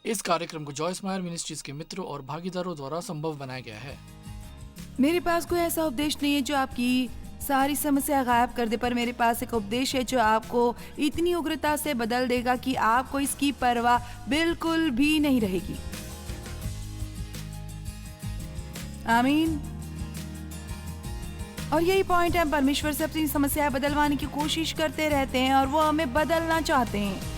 इस कार्यक्रम को जॉयस मायर मिनिस्ट्रीज के मित्रों और भागीदारों द्वारा संभव बनाया गया है। मेरे पास कोई ऐसा उपदेश नहीं है जो आपकी सारी समस्या गायब कर दे, पर मेरे पास एक उपदेश है जो आपको इतनी उग्रता से बदल देगा कि आपको इसकी परवाह बिल्कुल भी नहीं रहेगी। आमीन। और यही पॉइंट है, परमेश्वर से अपनी समस्याएं बदलवाने की कोशिश करते रहते हैं और वो हमें बदलना चाहते हैं।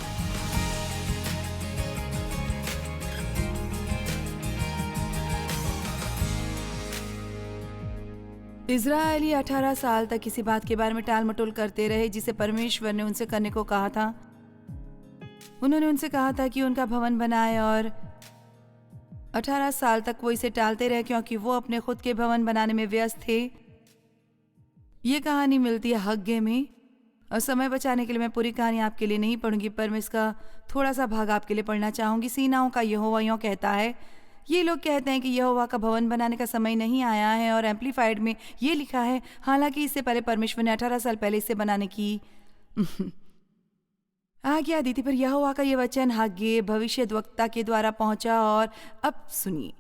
इज़राइली 18 साल तक किसी बात के बारे में टाल मटोल करते रहे जिसे परमेश्वर ने उनसे करने को कहा था। उन्होंने उनसे कहा था कि उनका भवन बनाए और 18 साल तक वो इसे टालते रहे क्योंकि वो अपने खुद के भवन बनाने में व्यस्त थे। ये कहानी मिलती है हग्गे में, और समय बचाने के लिए मैं पूरी कहानी आपके लिए नहीं पढ़ूंगी, पर मैं इसका थोड़ा सा भाग आपके लिए पढ़ना चाहूंगी। सेनाओं का यहोवा यूं कहता है। ये लोग कहते हैं कि यहोवा का भवन बनाने का समय नहीं आया है, और एम्पलीफाइड में ये लिखा है, हालांकि इससे पहले परमेश्वर ने 18 साल पहले इसे बनाने की आज्ञा दी थी, पर यहोवा का ये वचन हग्गे भविष्यद्वक्ता के द्वारा पहुंचा। और अब सुनिए,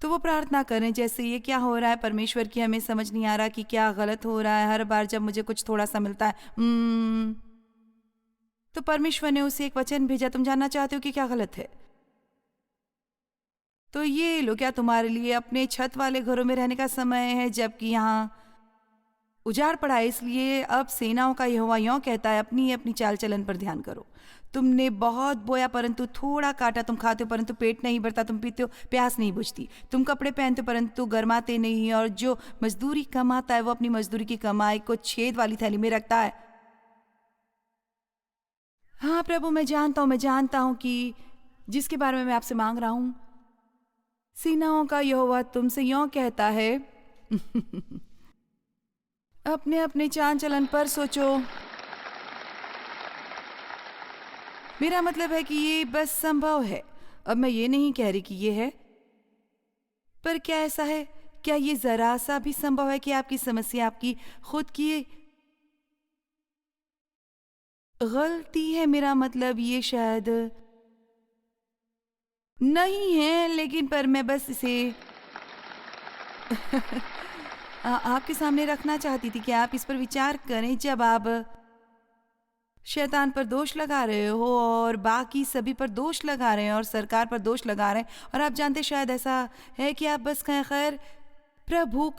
तो वो प्रार्थना करें जैसे ये क्या हो रहा है परमेश्वर की हमें समझ नहीं आ रहा कि क्या गलत हो रहा है। हर बार जब मुझे कुछ थोड़ा सा मिलता है तो परमेश्वर ने उसे एक वचन भेजा, तुम जानना चाहते हो कि क्या गलत है? तो ये लो, क्या तुम्हारे लिए अपने छत वाले घरों में रहने का समय है जबकि यहाँ उजाड़ पड़ा है? इसलिए अब सेनाओं का यहोवा यूं कहता है, अपनी अपनी चाल चलन पर ध्यान करो। तुमने बहुत बोया परंतु थोड़ा काटा, तुम खाते हो परंतु पेट नहीं भरता, तुम पीते हो प्यास नहीं बुझती, तुम कपड़े पहनते हो परंतु गर्माते नहीं, और जो मजदूरी कमाता है वो अपनी मजदूरी की कमाई को छेद वाली थैली में रखता है। हाँ प्रभु, मैं जानता हूँ कि जिसके बारे में मैं आपसे मांग रहा हूँ, सेनाओं का यहोवा तुमसे यूं कहता है अपने अपने चाल चलन पर सोचो। मेरा मतलब है कि ये बस संभव है। अब मैं ये नहीं कह रही कि ये है, पर क्या ऐसा है? क्या ये जरा सा भी संभव है कि आपकी समस्या आपकी खुद की गलती है? मेरा मतलब ये शायद नहीं है, लेकिन पर मैं बस इसे आपके सामने रखना चाहती थी कि आप इस पर विचार करें। जब आप शैतान पर दोष लगा रहे हो और बाकी सभी पर दोष लगा रहे हैं और सरकार पर दोष लगा रहे हैं, और आप जानते शायद ऐसा है कि आप बस कहें, खैर प्रभु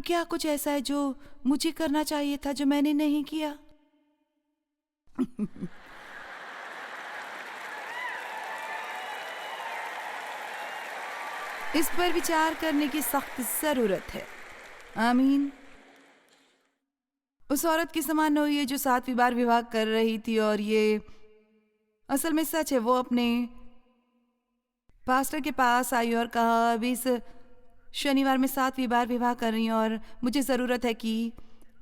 क्या कुछ ऐसा है जो मुझे करना चाहिए था जो मैंने नहीं किया? इस पर विचार करने की सख्त जरूरत है। आमीन। उस औरत की समान हुई है जो 7वीं बार विवाह कर रही थी, और ये असल में सच है। वो अपने पास्टर के पास आई और कहा, अभी इस शनिवार में 7वीं बार विवाह कर रही हूँ और मुझे ज़रूरत है कि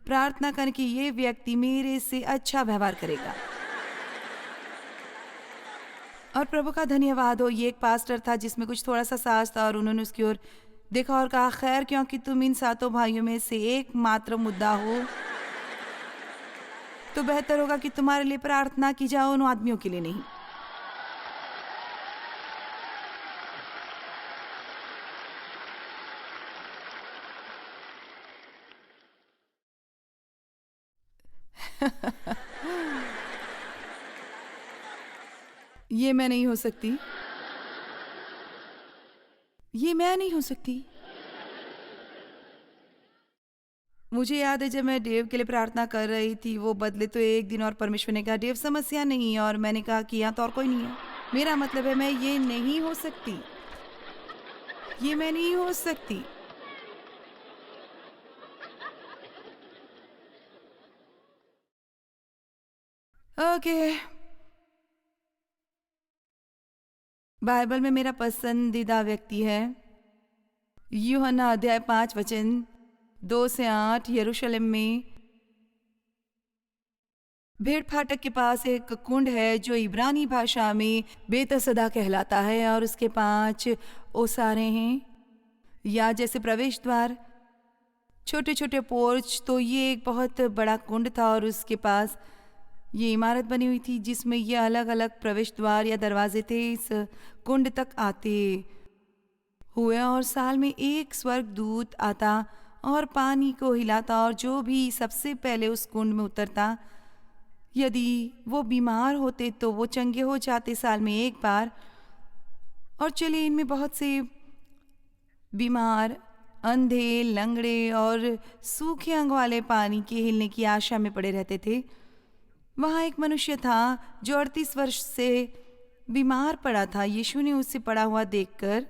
प्रार्थना करें कि ये व्यक्ति मेरे से अच्छा व्यवहार करेगा। और प्रभु का धन्यवाद हो, ये एक पास्टर था जिसमें कुछ थोड़ा सा साहस था, और उन्होंने उसकी ओर देखा और कहा, खैर क्योंकि तुम इन 7 भाइयों में से एकमात्र मुद्दा हो तो बेहतर होगा कि तुम्हारे लिए प्रार्थना की जाए, उन आदमियों के लिए नहीं। ये मैं नहीं हो सकती, ये मैं नहीं हो सकती। मुझे याद है जब मैं डेव के लिए प्रार्थना कर रही थी, वो बदले तो एक दिन, और परमेश्वर ने कहा, डेव समस्या नहीं है, और मैंने कहा कि यहाँ तो और कोई नहीं है। मेरा मतलब है मैं ये नहीं हो सकती, ये मैं नहीं हो सकती। ओके, बाइबल में मेरा पसंदीदा व्यक्ति है यूहन्ना अध्याय 5 वचन 2 से 8। यरूशलेम में भेड़ फाटक के पास एक कुंड है जो इब्रानी भाषा में बेतसदा कहलाता है, और उसके 5 ओसारे हैं, या जैसे प्रवेश द्वार, छोटे छोटे पोर्च। तो ये एक बहुत बड़ा कुंड था, और उसके पास ये इमारत बनी हुई थी जिसमें ये अलग अलग प्रवेश द्वार या दरवाजे थे इस कुंड तक आते हुए, और साल में एक स्वर्गदूत आता और पानी को हिलाता, और जो भी सबसे पहले उस कुंड में उतरता, यदि वो बीमार होते तो वो चंगे हो जाते साल में एक बार। और चलिए, इनमें बहुत से बीमार, अंधे, लंगड़े और सूखे अंग वाले पानी के हिलने की आशा में पड़े रहते थे। वहाँ एक मनुष्य था जो 38 वर्ष से बीमार पड़ा था। यीशु ने उससे पड़ा हुआ देखकर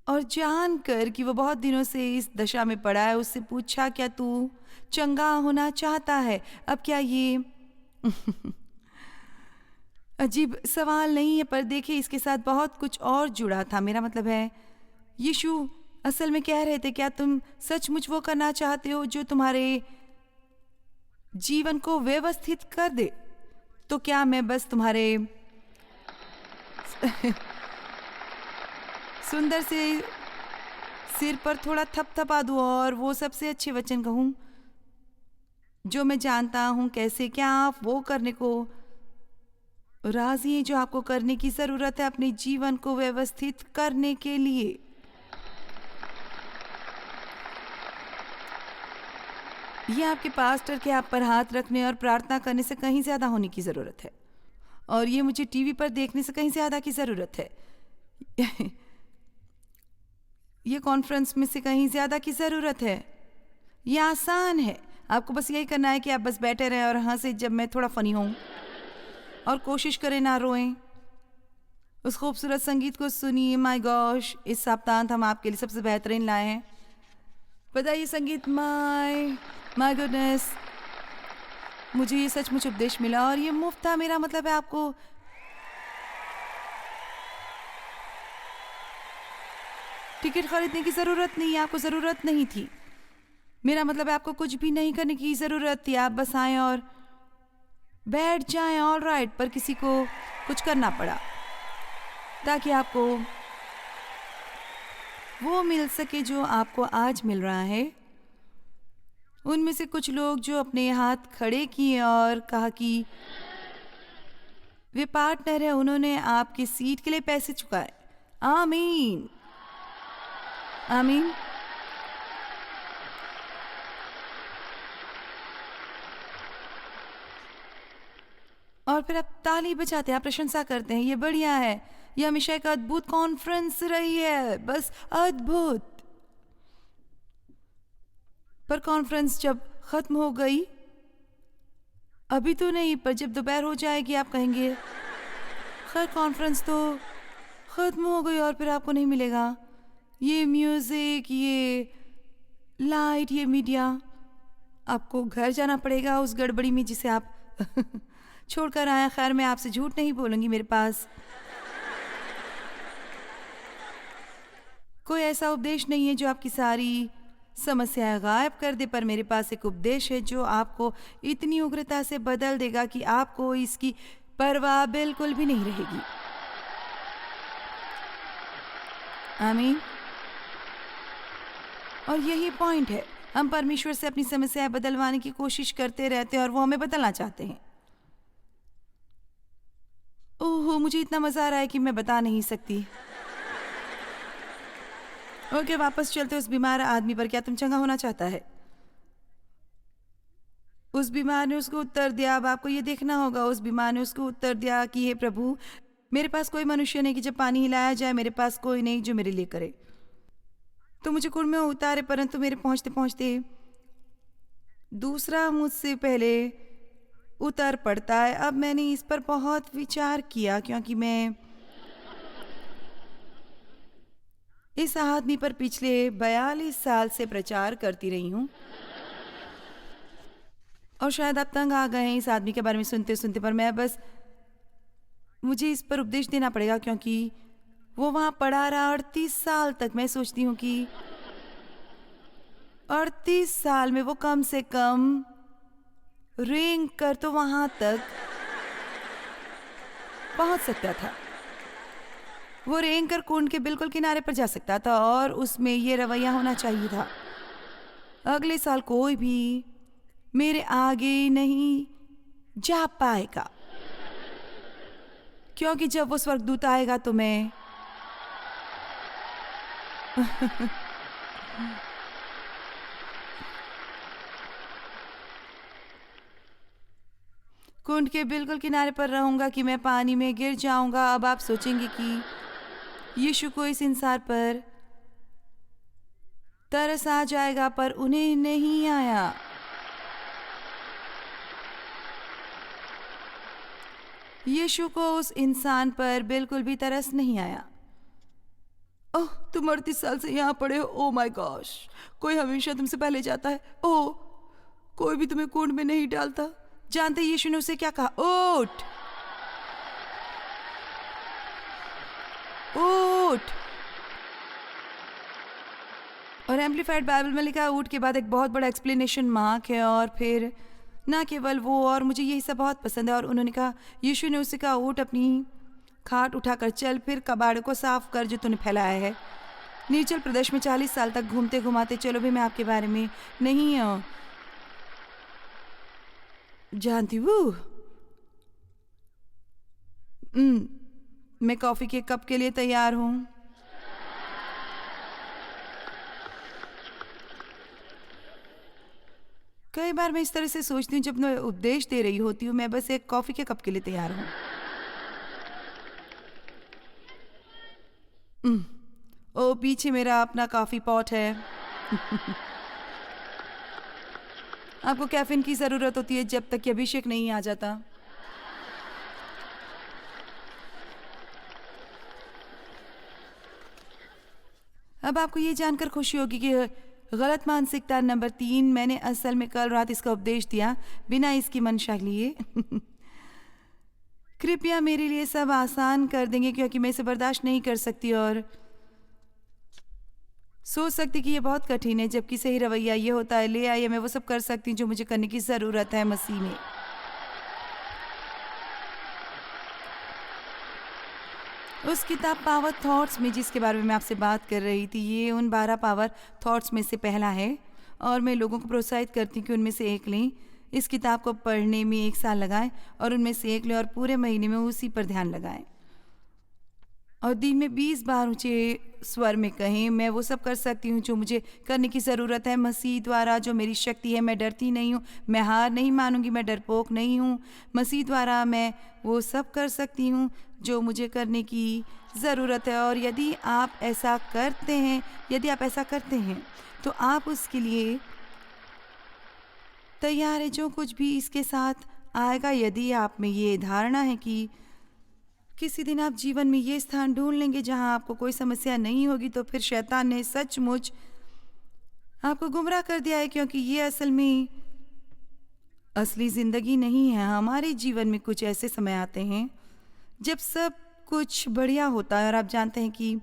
और जानकर कि वो बहुत दिनों से इस दशा में पड़ा है, उससे पूछा, क्या तू चंगा होना चाहता है? अब क्या ये अजीब सवाल नहीं है, पर देखिए इसके साथ बहुत कुछ और जुड़ा था। मेरा मतलब है, यीशु असल में कह रहे थे, क्या तुम सचमुच वो करना चाहते हो जो तुम्हारे जीवन को व्यवस्थित कर दे? तो क्या मैं बस तुम्हारे सुंदर से सिर पर थोड़ा थपथपा दूं और वो सबसे अच्छे वचन कहूं जो मैं जानता हूं कैसे? क्या आप वो करने को राजी हैं जो आपको करने की जरूरत है अपने जीवन को व्यवस्थित करने के लिए? ये आपके पास्टर के आप पर हाथ रखने और प्रार्थना करने से कहीं ज्यादा होने की जरूरत है, और ये मुझे टीवी पर देखने से कहीं ज्यादा की जरूरत है। ये कॉन्फ्रेंस में से कहीं ज्यादा की जरूरत है। ये आसान है, आपको बस यही करना है कि आप बस बैठे रहें और हंसे जब मैं थोड़ा फनी हूं, और कोशिश करें ना रोएं। उस खूबसूरत संगीत को सुनिए। माय गॉश, इस सप्ताहांत हम आपके लिए सबसे बेहतरीन लाए हैं। पता है, ये संगीत माय गुडनेस, मुझे ये सचमुच उपदेश मिला और ये मुफ्त था। मेरा मतलब है, आपको टिकट खरीदने की जरूरत नहीं है, आपको जरूरत नहीं थी। मेरा मतलब है, आपको कुछ भी नहीं करने की जरूरत थी। आप बस आए और बैठ जाएं, ऑल राइट। पर किसी को कुछ करना पड़ा ताकि आपको वो मिल सके जो आपको आज मिल रहा है। उनमें से कुछ लोग जो अपने हाथ खड़े किए और कहा कि वे पार्टनर है, उन्होंने आपकी सीट के लिए पैसे चुकाए। आमीन, आमीन। और फिर आप ताली बजाते हैं, आप प्रशंसा करते हैं, ये बढ़िया है। ये हमेशा एक अद्भुत कॉन्फ्रेंस रही है, बस अद्भुत। पर कॉन्फ्रेंस जब खत्म हो गई, अभी तो नहीं, पर जब दोपहर हो जाएगी आप कहेंगे, खैर कॉन्फ्रेंस तो खत्म हो गई, और फिर आपको नहीं मिलेगा ये म्यूजिक, ये लाइट, ये मीडिया। आपको घर जाना पड़ेगा उस गड़बड़ी में जिसे आप छोड़कर आए। खैर, मैं आपसे झूठ नहीं बोलूंगी, मेरे पास कोई ऐसा उपदेश नहीं है जो आपकी सारी समस्याएं गायब कर दे, पर मेरे पास एक उपदेश है जो आपको इतनी उग्रता से बदल देगा कि आपको इसकी परवाह बिल्कुल भी नहीं रहेगी। आमीन। और यही पॉइंट है, हम परमेश्वर से अपनी समस्याएं बदलवाने की कोशिश करते रहते हैं और वो हमें बदलना चाहते हैं। ओह, मुझे इतना मजा आ रहा है कि मैं बता नहीं सकती। ओके, वापस चलते उस बीमार आदमी पर। क्या तुम चंगा होना चाहता है? उस बीमार ने उसको उत्तर दिया। अब आपको ये देखना होगा, उस बीमार ने उसको उत्तर दिया कि हे प्रभु, मेरे पास कोई मनुष्य नहीं कि जब पानी हिलाया जाए, मेरे पास कोई नहीं जो मेरे लिए करे, तो मुझे कुंड में उतारे, परंतु मेरे पहुंचते पहुंचते दूसरा मुझसे पहले उतर पड़ता है। अब मैंने इस पर बहुत विचार किया, क्योंकि मैं इस आदमी पर पिछले 42 साल से प्रचार करती रही हूँ, और शायद आप तंग आ गए हैं इस आदमी के बारे में सुनते सुनते, पर मैं बस, मुझे इस पर उपदेश देना पड़ेगा क्योंकि वो वहां पड़ा रहा 38 साल तक। मैं सोचती हूँ कि 38 साल में वो कम से कम रेंग कर तो वहां तक पहुंच सकता था। वो रेंग कर कुंड के बिल्कुल किनारे पर जा सकता था, और उसमें ये रवैया होना चाहिए था, अगले साल कोई भी मेरे आगे नहीं जा पाएगा, क्योंकि जब वो स्वर्गदूत आएगा तो मैं कुंड के बिल्कुल किनारे पर रहूंगा कि मैं पानी में गिर जाऊंगा। अब आप सोचेंगे कि यीशु को इस इंसान पर तरस आ जाएगा, पर उन्हें नहीं आया। यीशु को उस इंसान पर बिल्कुल भी तरस नहीं आया। ओह, तुम 38 साल से यहाँ पड़े हो। ओ माय गॉश, कोई हमेशा तुमसे पहले जाता है। ओह, कोई भी तुम्हें कुंड में नहीं डालता। जानते यीशु ने उसे क्या कहा? उठ, उठ। और एम्पलीफाइड बाइबल में लिखा है ऊट के बाद एक बहुत बड़ा एक्सप्लेनेशन मार्क है। और फिर ना केवल वो, और मुझे ये हिस्सा बहुत पसंद है। और उन्होंने कहा, यीशु ने उसे कहा, ऊट अपनी खाट उठाकर चल, फिर कबाड़ को साफ कर जो तूने फैलाया है। नीचल प्रदेश में 40 साल तक घूमते घुमाते चलो भी मैं आपके बारे में नहीं जानती हूँ। मैं कॉफी के कप के लिए तैयार हूँ। कई बार मैं इस तरह से सोचती हूँ, जब मैं उपदेश दे रही होती हूँ, मैं बस एक कॉफी के कप के लिए तैयार हूँ। ओ, पीछे मेरा अपना कॉफी पॉट है। आपको कैफीन की जरूरत होती है जब तक कि अभिषेक नहीं आ जाता। अब आपको ये जानकर खुशी होगी कि गलत मानसिकता नंबर 3, मैंने असल में कल रात इसका उपदेश दिया बिना इसकी मंशा लिए। कृपया मेरे लिए सब आसान कर देंगे, क्योंकि मैं इसे बर्दाश्त नहीं कर सकती और सोच सकती कि ये बहुत कठिन है, जबकि सही रवैया ये होता है, ले आइए, मैं वो सब कर सकती हूँ जो मुझे करने की ज़रूरत है मसीह में। उस किताब पावर थॉट्स में जिसके बारे में मैं आपसे बात कर रही थी, ये उन 12 पावर थॉट्स में से पहला है। और मैं लोगों को प्रोत्साहित करती हूँ कि उनमें से एक लें। इस किताब को पढ़ने में 1 साल लगाएं और उनमें से एक लें और पूरे महीने में उसी पर ध्यान लगाएं। और दिन में 20 बार ऊंचे स्वर में कहें, मैं वो सब कर सकती हूँ जो मुझे करने की ज़रूरत है मसीह द्वारा जो मेरी शक्ति है। मैं डरती नहीं हूँ, मैं हार नहीं मानूंगी, मैं डरपोक नहीं हूँ। मसीह द्वारा मैं वो सब कर सकती हूँ जो मुझे करने की ज़रूरत है। और यदि आप ऐसा करते हैं तो आप उसके लिए तैयार है, जो कुछ भी इसके साथ आएगा। यदि आप में ये धारणा है कि किसी दिन आप जीवन में ये स्थान ढूंढ लेंगे जहां आपको कोई समस्या नहीं होगी, तो फिर शैतान ने सचमुच आपको गुमराह कर दिया है, क्योंकि ये असल में असली ज़िंदगी नहीं है। हमारे जीवन में कुछ ऐसे समय आते हैं जब सब कुछ बढ़िया होता है, और आप जानते हैं कि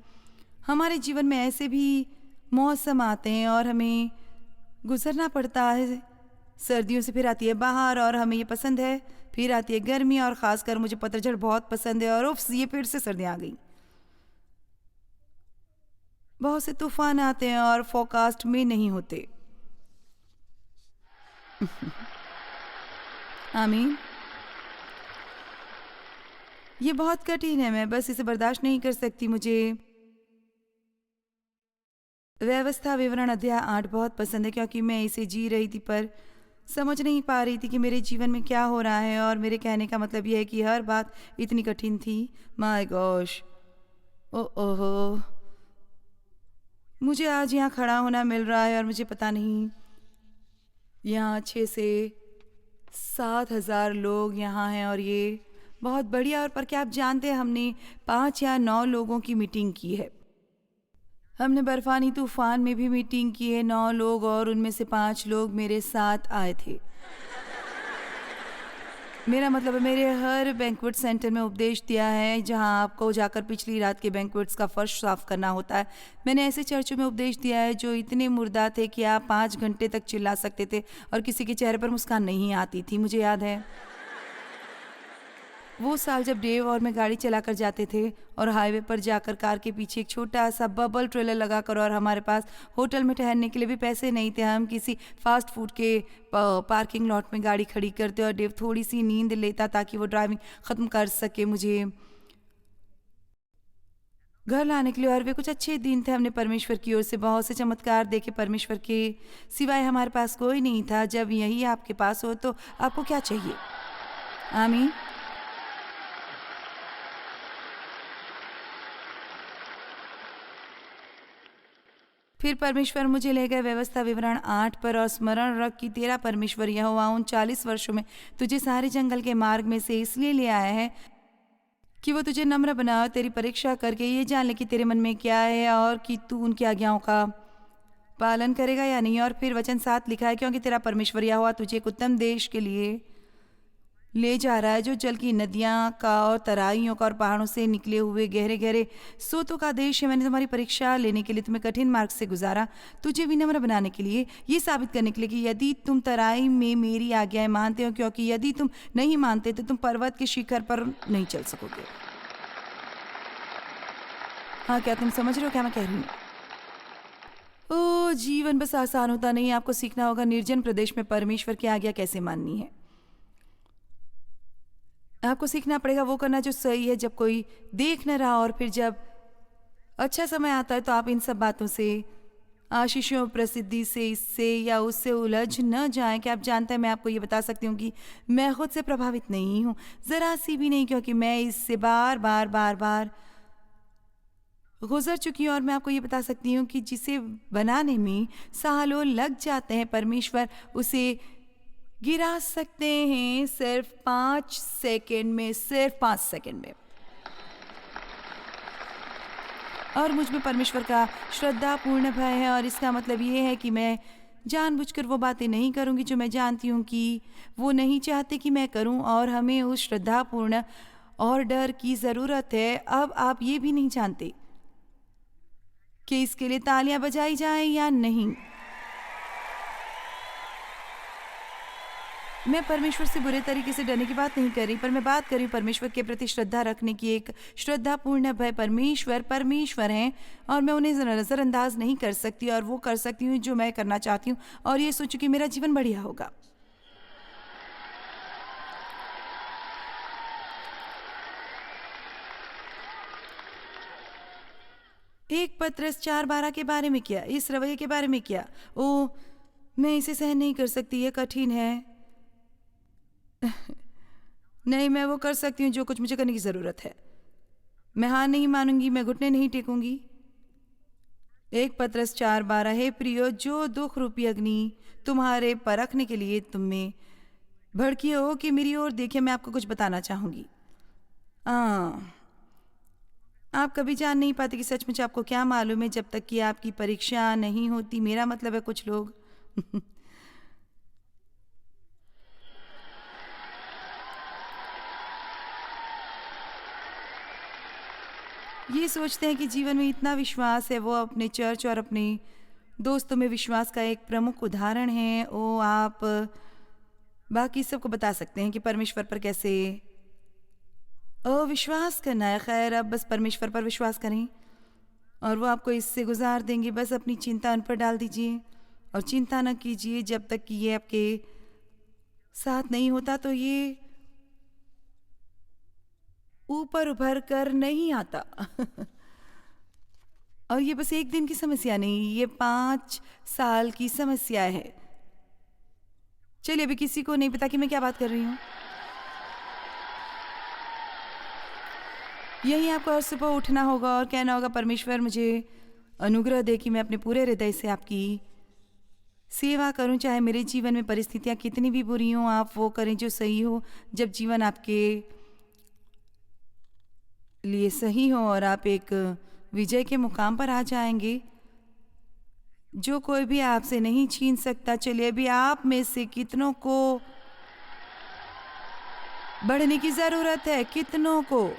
हमारे जीवन में ऐसे भी मौसम आते हैं और हमें गुजरना पड़ता है। सर्दियों से फिर आती है बाहर और हमें ये पसंद है, फिर आती है गर्मी और ख़ासकर मुझे पतझड़ बहुत पसंद है, और उफ्स, ये फिर से सर्दियाँ आ गई। बहुत से तूफान आते हैं और फोरकास्ट में नहीं होते। आमीन। ये बहुत कठिन है, मैं बस इसे बर्दाश्त नहीं कर सकती। मुझे व्यवस्था विवरण अध्याय 8 बहुत पसंद है, क्योंकि मैं इसे जी रही थी पर समझ नहीं पा रही थी कि मेरे जीवन में क्या हो रहा है। और मेरे कहने का मतलब यह है कि हर बात इतनी कठिन थी। माय गॉश, ओहो, मुझे आज यहाँ खड़ा होना मिल रहा है और मुझे पता नहीं, यहाँ 6 से 7 हज़ार लोग यहाँ हैं और ये बहुत बढ़िया। और पर क्या आप जानते हैं, हमने 5 या 9 लोगों की मीटिंग की है। हमने बर्फानी तूफान में भी मीटिंग की है, 9 लोग, और उनमें से 5 लोग मेरे साथ आए थे। मेरा मतलब है, मेरे हर बैंक्वेट सेंटर में उपदेश दिया है जहां आपको जाकर पिछली रात के बैंक्वेट्स का फर्श साफ करना होता है। मैंने ऐसे चर्चों में उपदेश दिया है जो इतने मुर्दा थे कि आप 5 घंटे तक चिल्ला सकते थे और किसी के चेहरे पर मुस्कान नहीं आती थी। मुझे याद है वो साल जब डेव और मैं गाड़ी चलाकर जाते थे और हाईवे पर जाकर कार के पीछे एक छोटा सा बबल ट्रेलर लगाकर, और हमारे पास होटल में ठहरने के लिए भी पैसे नहीं थे, हम किसी फास्ट फूड के पार्किंग लॉट में गाड़ी खड़ी करते और डेव थोड़ी सी नींद लेता ताकि वो ड्राइविंग ख़त्म कर सके मुझे घर लाने के लिए। और वे कुछ अच्छे दिन थे। हमने परमेश्वर की ओर से बहुत से चमत्कार देखे। परमेश्वर के सिवाय हमारे पास कोई नहीं था। जब यही आपके पास हो तो आपको क्या चाहिए? आमीन। फिर परमेश्वर मुझे ले गए व्यवस्था विवरण 8 पर, और स्मरण रख कि तेरा परमेश्वर यहोवा उन 40 वर्षों में तुझे सारे जंगल के मार्ग में से इसलिए ले आया है कि वो तुझे नम्र बनाओ, तेरी परीक्षा करके ये जान ले कि तेरे मन में क्या है और कि तू उनकी आज्ञाओं का पालन करेगा या नहीं। और फिर वचन 7 लिखा है, क्योंकि तेरा परमेश्वर यहोवा तुझे एक उत्तम देश के लिए ले जा रहा है, जो जल की नदियाँ का और तराइयों का और पहाड़ों से निकले हुए गहरे गहरे सोतों का देश है। मैंने तुम्हारी परीक्षा लेने के लिए तुम्हें कठिन मार्ग से गुजारा, तुझे विनम्र बनाने के लिए, ये साबित करने के लिए कि यदि तुम तराई में मेरी आज्ञाएं मानते हो, क्योंकि यदि तुम नहीं मानते तो तुम पर्वत के शिखर पर नहीं चल सकोगे। हाँ, क्या तुम समझ रहे हो क्या मैं कह रही हूँ? ओ, जीवन बस आसान होता नहीं। आपको सीखना होगा निर्जन प्रदेश में परमेश्वर की आज्ञा कैसे माननी है। आपको सीखना पड़ेगा वो करना जो सही है जब कोई देख न रहा, और फिर जब अच्छा समय आता है तो आप इन सब बातों से, आशीषों, प्रसिद्धि से, इससे या उससे उलझ न जाएं। कि आप जानते हैं, मैं आपको ये बता सकती हूँ कि मैं खुद से प्रभावित नहीं हूँ, ज़रा सी भी नहीं, क्योंकि मैं इससे बार बार गुजर चुकी हूँ। और मैं आपको ये बता सकती हूँ कि जिसे बनाने में सालों लग जाते हैं, परमेश्वर उसे गिरा सकते हैं सिर्फ 5 सेकेंड में, सिर्फ 5 सेकेंड में। और मुझ में परमेश्वर का श्रद्धापूर्ण भय है, और इसका मतलब ये है कि मैं जानबूझकर वो बातें नहीं करूँगी जो मैं जानती हूँ कि वो नहीं चाहते कि मैं करूँ, और हमें उस श्रद्धापूर्ण और डर की ज़रूरत है। अब आप ये भी नहीं जानते कि इसके लिए तालियां बजाई जाएं या नहीं। मैं परमेश्वर से बुरे तरीके से डरने की बात नहीं कर रही, पर मैं बात कर रही हूँ परमेश्वर के प्रति श्रद्धा रखने की, एक श्रद्धापूर्ण भय। परमेश्वर हैं और मैं उन्हें नज़रअंदाज नहीं कर सकती, और वो कर सकती हूँ जो मैं करना चाहती हूँ, और ये सोचूं कि मेरा जीवन बढ़िया होगा। एक पत्रस 4:12 के बारे में क्या, इस रवैये के बारे में क्या? ओ, मैं इसे सहन नहीं कर सकती, ये कठिन है। नहीं, मैं वो कर सकती हूँ जो कुछ मुझे करने की ज़रूरत है। मैं हार नहीं मानूंगी, मैं घुटने नहीं टेकूंगी। 1 पत्रस 4:12, हे प्रियो, जो दुख रूपी अग्नि तुम्हारे परखने के लिए तुम में भड़की हो कि मेरी ओर देखिए, मैं आपको कुछ बताना चाहूँगी। आप कभी जान नहीं पाते कि सचमुच आपको क्या मालूम है जब तक कि आपकी परीक्षा नहीं होती। मेरा मतलब है कुछ लोग ये सोचते हैं कि जीवन में इतना विश्वास है। वो अपने चर्च और अपने दोस्तों में विश्वास का एक प्रमुख उदाहरण है। ओ, आप बाकी सबको बता सकते हैं कि परमेश्वर पर कैसे विश्वास करना है। खैर, अब बस परमेश्वर पर विश्वास करें और वो आपको इससे गुजार देंगे। बस अपनी चिंता उन पर डाल दीजिए और चिंता न कीजिए जब तक कि ये आपके साथ नहीं होता, तो ये ऊपर उभर कर नहीं आता। और ये बस एक दिन की समस्या नहीं, ये 5 साल की समस्या है। चलिए, अभी किसी को नहीं पता कि मैं क्या बात कर रही हूँ। यही आपको हर सुबह उठना होगा और कहना होगा, परमेश्वर मुझे अनुग्रह दे कि मैं अपने पूरे हृदय से आपकी सेवा करूं, चाहे मेरे जीवन में परिस्थितियां कितनी भी बुरी हों। आप वो करें जो सही हो। जब जीवन आपके लिए सही हो और आप एक विजय के मुकाम पर आ जाएंगे जो कोई भी आपसे नहीं छीन सकता। चलिए, अभी आप में से कितनों को बढ़ने की जरूरत है? कितनों को?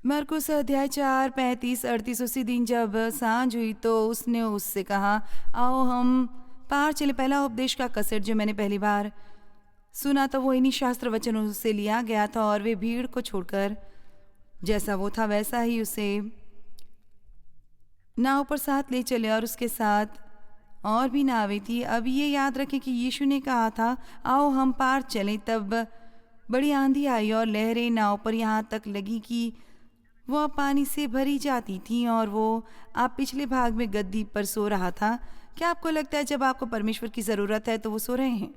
मरकुस अध्याय 4, 35, 38। उसी दिन जब सांझ हुई तो उसने उससे कहा, आओ हम पार चले पहला उपदेश का कसर जो मैंने पहली बार सुना था वो इन्हीं शास्त्र वचनों से लिया गया था और वे भीड़ को छोड़कर जैसा वो था वैसा ही उसे नाव पर साथ ले चले और उसके साथ और भी नावें थी। अब ये याद रखें कि यीशु ने कहा था आओ हम पार चलें। तब बड़ी आंधी आई और लहरें नाव पर यहाँ तक लगी कि वो अब पानी से भरी जाती थी और वो आप पिछले भाग में गद्दी पर सो रहा था। क्या आपको लगता है जब आपको परमेश्वर की ज़रूरत है तो वो सो रहे हैं?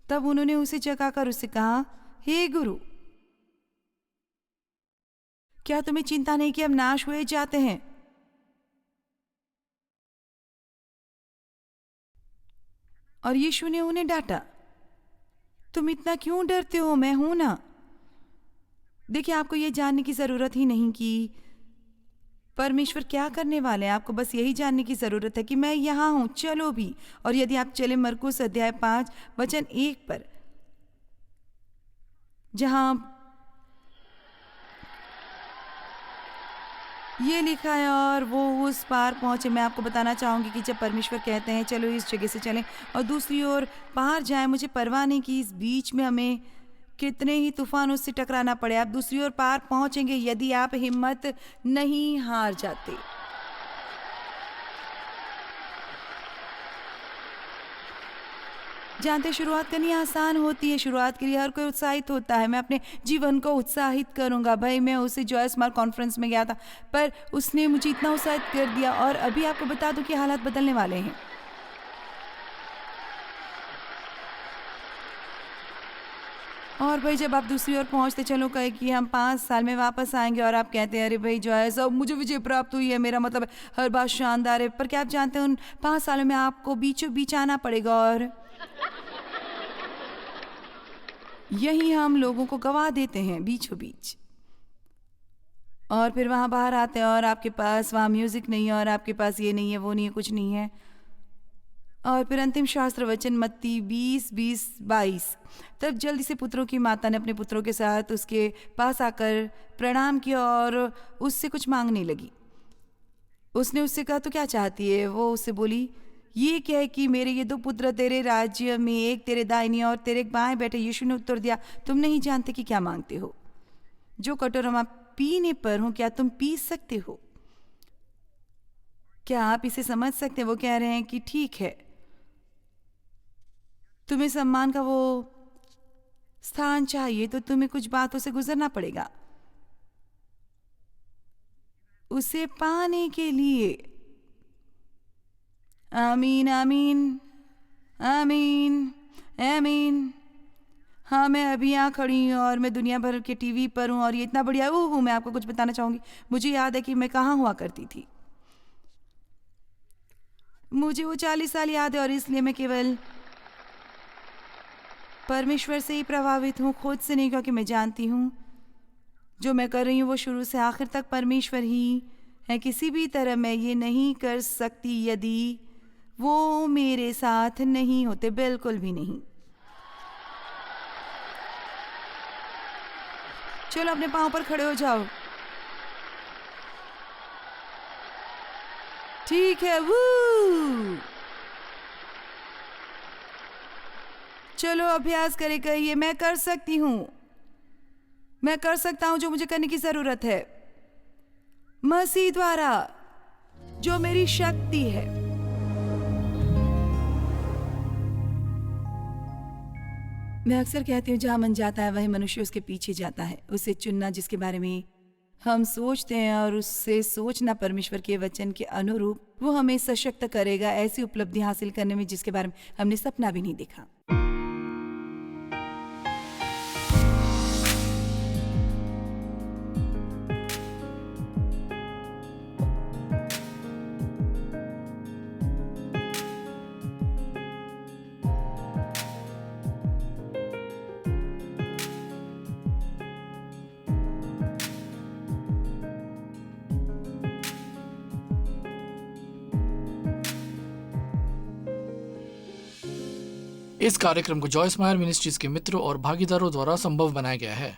तब उन्होंने उसे जगाकर उससे कहा, हे गुरु, क्या तुम्हें चिंता नहीं कि हम नाश हुए जाते हैं? और यीशु ने उन्हें डांटा, तुम इतना क्यों डरते हो? मैं हूं ना। देखिए, आपको ये जानने की ज़रूरत ही नहीं कि परमेश्वर क्या करने वाले हैं। आपको बस यही जानने की ज़रूरत है कि मैं यहाँ हूँ, चलो भी। और यदि आप चले मरकुस अध्याय 5 वचन 1 पर, जहाँ ये लिखा है और वो उस पार पहुँचे। मैं आपको बताना चाहूँगी कि जब परमेश्वर कहते हैं चलो इस जगह से चलें और दूसरी ओर पार जाएं, मुझे परवाह नहीं कि इस बीच में हमें कितने ही तूफानों से टकराना पड़े, आप दूसरी ओर पार पहुंचेंगे यदि आप हिम्मत नहीं हार जाते। जानते, शुरुआत करनी आसान होती है। शुरुआत के लिए हर कोई उत्साहित होता है, मैं अपने जीवन को उत्साहित करूंगा। भाई, मैं उसे जॉय स्मार्ट कॉन्फ्रेंस में गया था पर उसने मुझे इतना उत्साहित कर दिया और अभी आपको बता दूं कि हालात बदलने वाले हैं। और भाई, जब आप दूसरी ओर पहुंचते, चलो कहे कि हम 5 साल में वापस आएंगे और आप कहते हैं अरे भाई जॉय सब मुझे विजय प्राप्त हुई है, मेरा मतलब हर बात शानदार है। पर क्या आप जानते हैं उन 5 सालों में आपको बीचों बीच आना पड़ेगा और यही हम लोगों को गवा देते हैं बीचों बीच। और फिर वहाँ बाहर आते हैं और आपके पास वहाँ म्यूजिक नहीं है और आपके पास ये नहीं है, वो नहीं है, कुछ नहीं है। और फिर अंतिम शास्त्र वचन मत्ती 20:20-22। तब जल्दी से पुत्रों की माता ने अपने पुत्रों के साथ उसके पास आकर प्रणाम किया और उससे कुछ मांगने लगी। उसने उससे कहा तो क्या चाहती है? वो उससे बोली, ये क्या है कि मेरे ये 2 पुत्र तेरे राज्य में, एक तेरे दाहिनी और तेरे बाएं बैठे। यीशु ने उत्तर दिया, तुम नहीं जानते कि क्या मांगते हो। जो कटोरा मैं पीने पर हूं, क्या तुम पी सकते हो? क्या आप इसे समझ सकते हैं? वो कह रहे हैं कि ठीक है, तुम्हें सम्मान का वो स्थान चाहिए तो तुम्हें कुछ बातों से गुजरना पड़ेगा उसे पाने के लिए। आमीन, आमीन, आमीन, आमीन। हाँ, मैं अभी यहाँ खड़ी हूँ और मैं दुनिया भर के टीवी पर हूँ और ये इतना बढ़िया हूँ। मैं आपको कुछ बताना चाहूँगी। मुझे याद है कि मैं कहाँ हुआ करती थी। मुझे वो 40 साल याद है और इसलिए मैं केवल परमेश्वर से ही प्रभावित हूँ, खुद से नहीं, क्योंकि मैं जानती हूँ जो मैं कर रही हूँ वो शुरू से आखिर तक परमेश्वर ही है। किसी भी तरह मैं ये नहीं कर सकती यदि वो मेरे साथ नहीं होते, बिल्कुल भी नहीं। चलो अपने पाँव पर खड़े हो जाओ। ठीक है, वू। चलो अभ्यास करें, कहिए मैं कर सकती हूँ, मैं कर सकता हूँ जो मुझे करने की जरूरत है मसीह द्वारा जो मेरी शक्ति है। मैं अक्सर कहती हूँ जहाँ मन जाता है वही मनुष्य उसके पीछे जाता है। उसे चुनना जिसके बारे में हम सोचते हैं और उससे सोचना परमेश्वर के वचन के अनुरूप, वो हमें सशक्त करेगा ऐसी उपलब्धि हासिल करने में जिसके बारे में हमने सपना भी नहीं देखा। इस कार्यक्रम को जॉयस मायर मिनिस्ट्रीज के मित्रों और भागीदारों द्वारा संभव बनाया गया है।